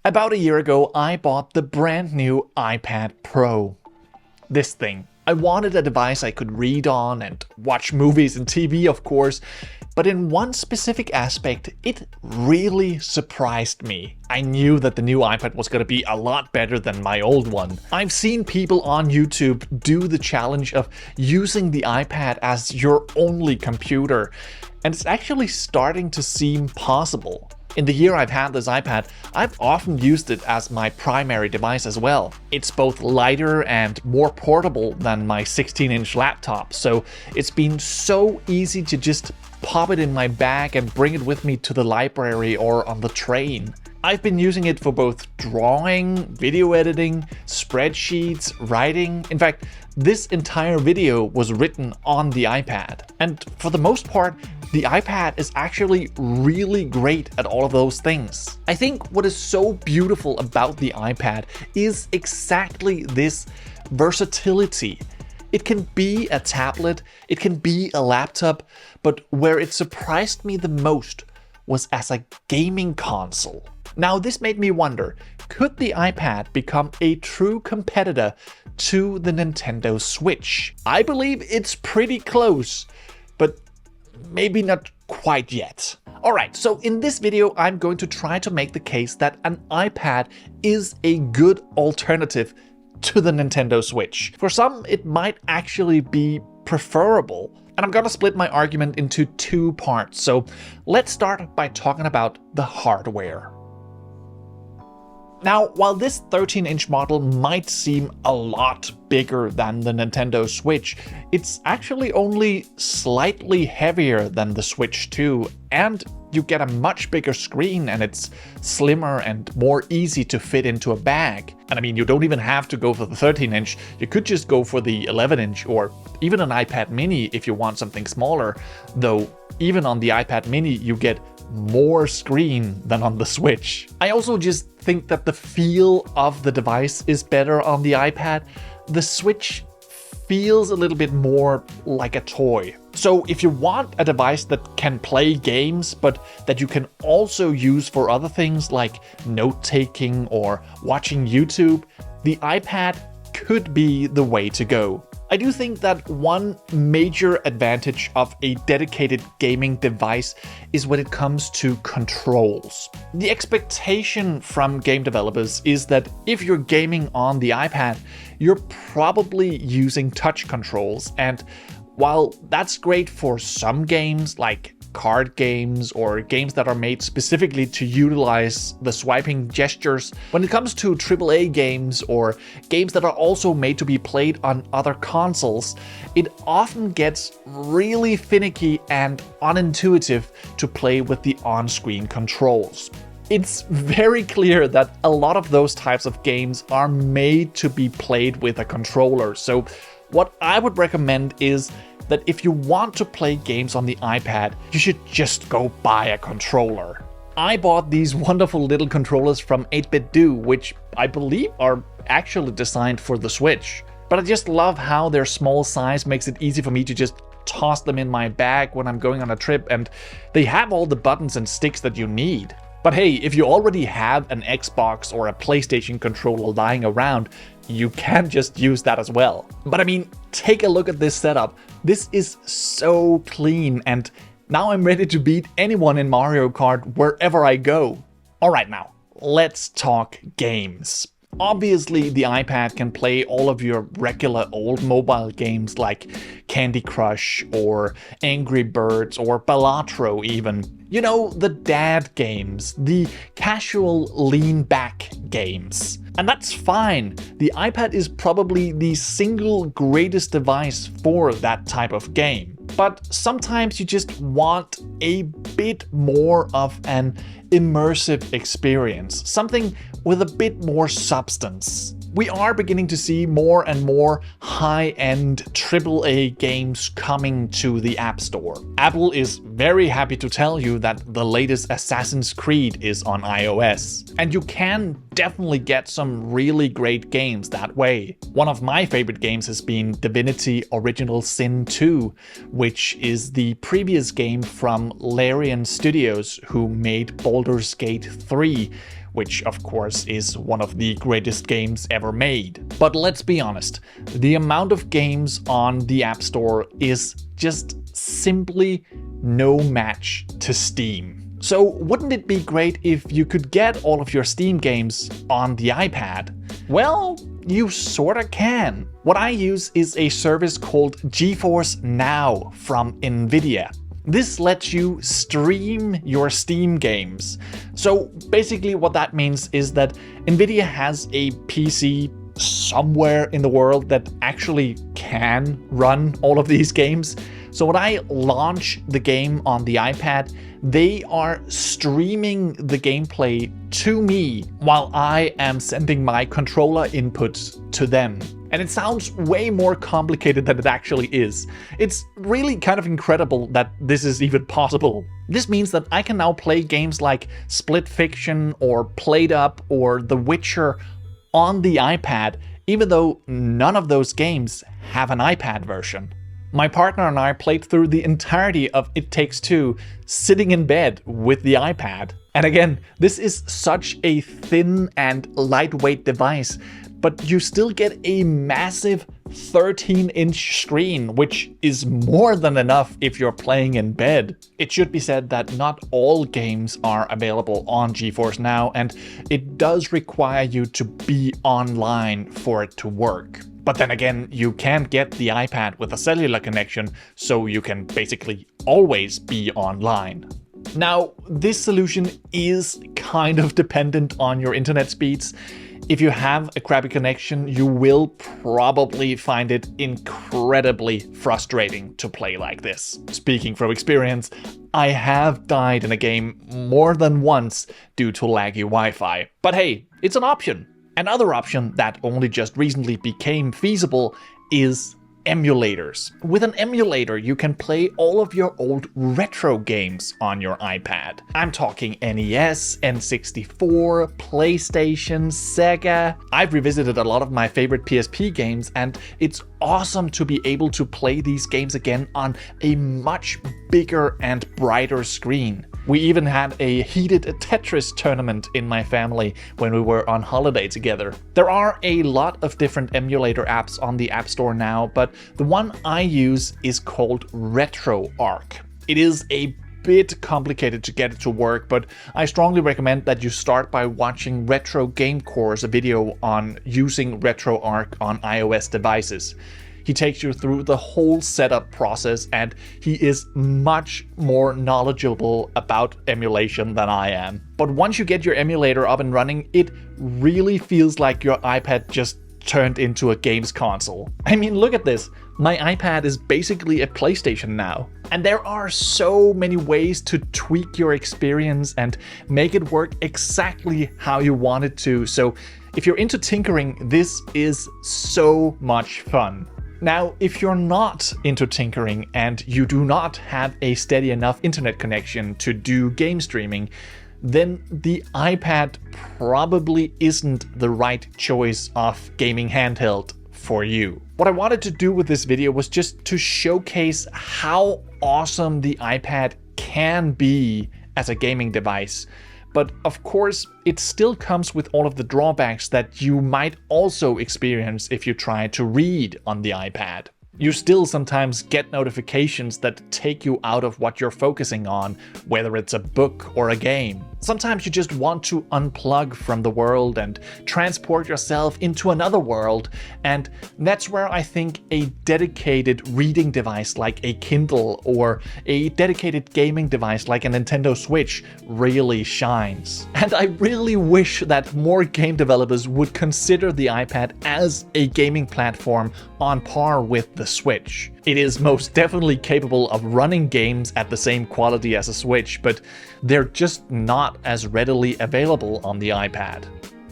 About a year ago, I bought the brand new iPad Pro. This thing. I wanted a device I could read on and watch movies and TV, of course, but in one specific aspect, it really surprised me. I knew that the new iPad was going to be a lot better than my old one. I've seen people on YouTube do the challenge of using the iPad as your only computer, and it's actually starting to seem possible. In the year I've had this iPad, I've often used it as my primary device as well. It's both lighter and more portable than my 16-inch laptop, so it's been so easy to just pop it in my bag and bring it with me to the library or on the train. I've been using it for both drawing, video editing, spreadsheets, writing. In fact, this entire video was written on the iPad. And for the most part, the iPad is actually really great at all of those things. I think what is so beautiful about the iPad is exactly this versatility. It can be a tablet, it can be a laptop, but where it surprised me the most was as a gaming console. Now, this made me wonder, could the iPad become a true competitor to the Nintendo Switch? I believe it's pretty close, but maybe not quite yet. Alright, so in this video I'm going to try to make the case that an iPad is a good alternative to the Nintendo Switch. For some, it might actually be preferable. And I'm gonna split my argument into two parts, so let's start by talking about the hardware. Now, while this 13-inch model might seem a lot bigger than the Nintendo Switch, it's actually only slightly heavier than the Switch 2, and you get a much bigger screen and it's slimmer and more easy to fit into a bag. And I mean, you don't even have to go for the 13-inch, you could just go for the 11-inch or even an iPad mini if you want something smaller, though even on the iPad mini you get more screen than on the Switch. I also just think that the feel of the device is better on the iPad. The Switch feels a little bit more like a toy. So if you want a device that can play games, but that you can also use for other things like note-taking or watching YouTube, the iPad could be the way to go. I do think that one major advantage of a dedicated gaming device is when it comes to controls. The expectation from game developers is that if you're gaming on the iPad, you're probably using touch controls, and while that's great for some games like card games or games that are made specifically to utilize the swiping gestures, when it comes to AAA games or games that are also made to be played on other consoles, it often gets really finicky and unintuitive to play with the on-screen controls. It's very clear that a lot of those types of games are made to be played with a controller, so what I would recommend is that if you want to play games on the iPad, you should just go buy a controller. I bought these wonderful little controllers from 8BitDo, which I believe are actually designed for the Switch. But I just love how their small size makes it easy for me to just toss them in my bag when I'm going on a trip, and they have all the buttons and sticks that you need. But hey, if you already have an Xbox or a PlayStation controller lying around, you can just use that as well. But I mean, take a look at this setup. This is so clean, and now I'm ready to beat anyone in Mario Kart wherever I go. Alright, now, let's talk games. Obviously, the iPad can play all of your regular old mobile games like Candy Crush or Angry Birds or Balatro even. You know, the dad games, the casual lean-back games. And that's fine. The iPad is probably the single greatest device for that type of game. But sometimes you just want a bit more of an immersive experience, something with a bit more substance. We are beginning to see more and more high-end AAA games coming to the App Store. Apple is very happy to tell you that the latest Assassin's Creed is on iOS. And you can definitely get some really great games that way. One of my favorite games has been Divinity Original Sin 2, which is the previous game from Larian Studios, who made Baldur's Gate 3, which of course is one of the greatest games ever made. But let's be honest, the amount of games on the App Store is just simply no match to Steam. So wouldn't it be great if you could get all of your Steam games on the iPad? Well, you sorta can. What I use is a service called GeForce Now from Nvidia. This lets you stream your Steam games. So basically what that means is that Nvidia has a PC somewhere in the world that actually can run all of these games. So when I launch the game on the iPad, they are streaming the gameplay to me while I am sending my controller inputs to them. And it sounds way more complicated than it actually is. It's really kind of incredible that this is even possible. This means that I can now play games like Split Fiction or Played Up or The Witcher on the iPad, even though none of those games have an iPad version. My partner and I played through the entirety of It Takes Two sitting in bed with the iPad. And again, this is such a thin and lightweight device, but you still get a massive 13-inch screen, which is more than enough if you're playing in bed. It should be said that not all games are available on GeForce Now, and it does require you to be online for it to work. But then again, you can get the iPad with a cellular connection, so you can basically always be online. Now, this solution is kind of dependent on your internet speeds. If you have a crappy connection, you will probably find it incredibly frustrating to play like this. Speaking from experience, I have died in a game more than once due to laggy Wi-Fi. But hey, it's an option. Another option that only just recently became feasible is emulators. With an emulator, you can play all of your old retro games on your iPad. I'm talking NES, N64, PlayStation, Sega. I've revisited a lot of my favorite PSP games, and it's awesome to be able to play these games again on a much bigger and brighter screen. We even had a heated Tetris tournament in my family when we were on holiday together. There are a lot of different emulator apps on the App Store now, but the one I use is called RetroArch. It is a bit complicated to get it to work, but I strongly recommend that you start by watching Retro Game Core's video on using RetroArch on iOS devices. He takes you through the whole setup process, and he is much more knowledgeable about emulation than I am. But once you get your emulator up and running, it really feels like your iPad just turned into a games console. I mean, look at this. My iPad is basically a PlayStation now. And there are so many ways to tweak your experience and make it work exactly how you want it to. So if you're into tinkering, this is so much fun. Now, if you're not into tinkering and you do not have a steady enough internet connection to do game streaming, then the iPad probably isn't the right choice of gaming handheld for you. What I wanted to do with this video was just to showcase how awesome the iPad can be as a gaming device. But of course, it still comes with all of the drawbacks that you might also experience if you try to read on the iPad. You still sometimes get notifications that take you out of what you're focusing on, whether it's a book or a game. Sometimes you just want to unplug from the world and transport yourself into another world, and that's where I think a dedicated reading device like a Kindle or a dedicated gaming device like a Nintendo Switch really shines. And I really wish that more game developers would consider the iPad as a gaming platform on par with the Switch. It is most definitely capable of running games at the same quality as a Switch, but they're just not as readily available on the iPad.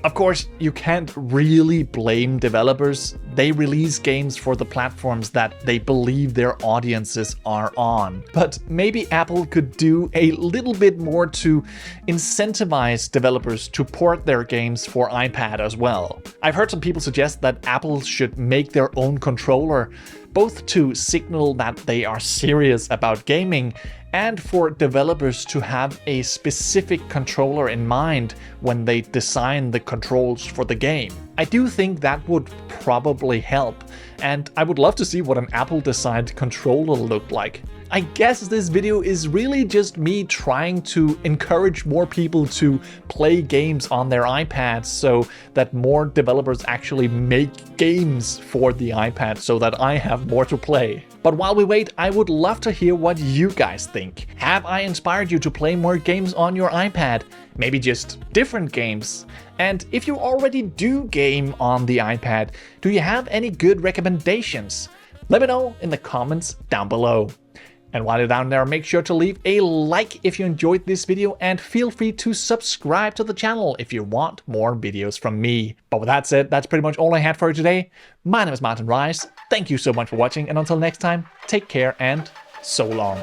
Of course, you can't really blame developers. They release games for the platforms that they believe their audiences are on. But maybe Apple could do a little bit more to incentivize developers to port their games for iPad as well. I've heard some people suggest that Apple should make their own controller, both to signal that they are serious about gaming and for developers to have a specific controller in mind when they design the controls for the game. I do think that would probably help, and I would love to see what an Apple-designed controller looked like. I guess this video is really just me trying to encourage more people to play games on their iPads so that more developers actually make games for the iPad so that I have more to play. But while we wait, I would love to hear what you guys think. Have I inspired you to play more games on your iPad? Maybe just different games? And if you already do game on the iPad, do you have any good recommendations? Let me know in the comments down below. And while you're down there, make sure to leave a like if you enjoyed this video, and feel free to subscribe to the channel if you want more videos from me. But with that said, that's pretty much all I had for you today. My name is Martin Rice. Thank you so much for watching, and until next time, take care and so long.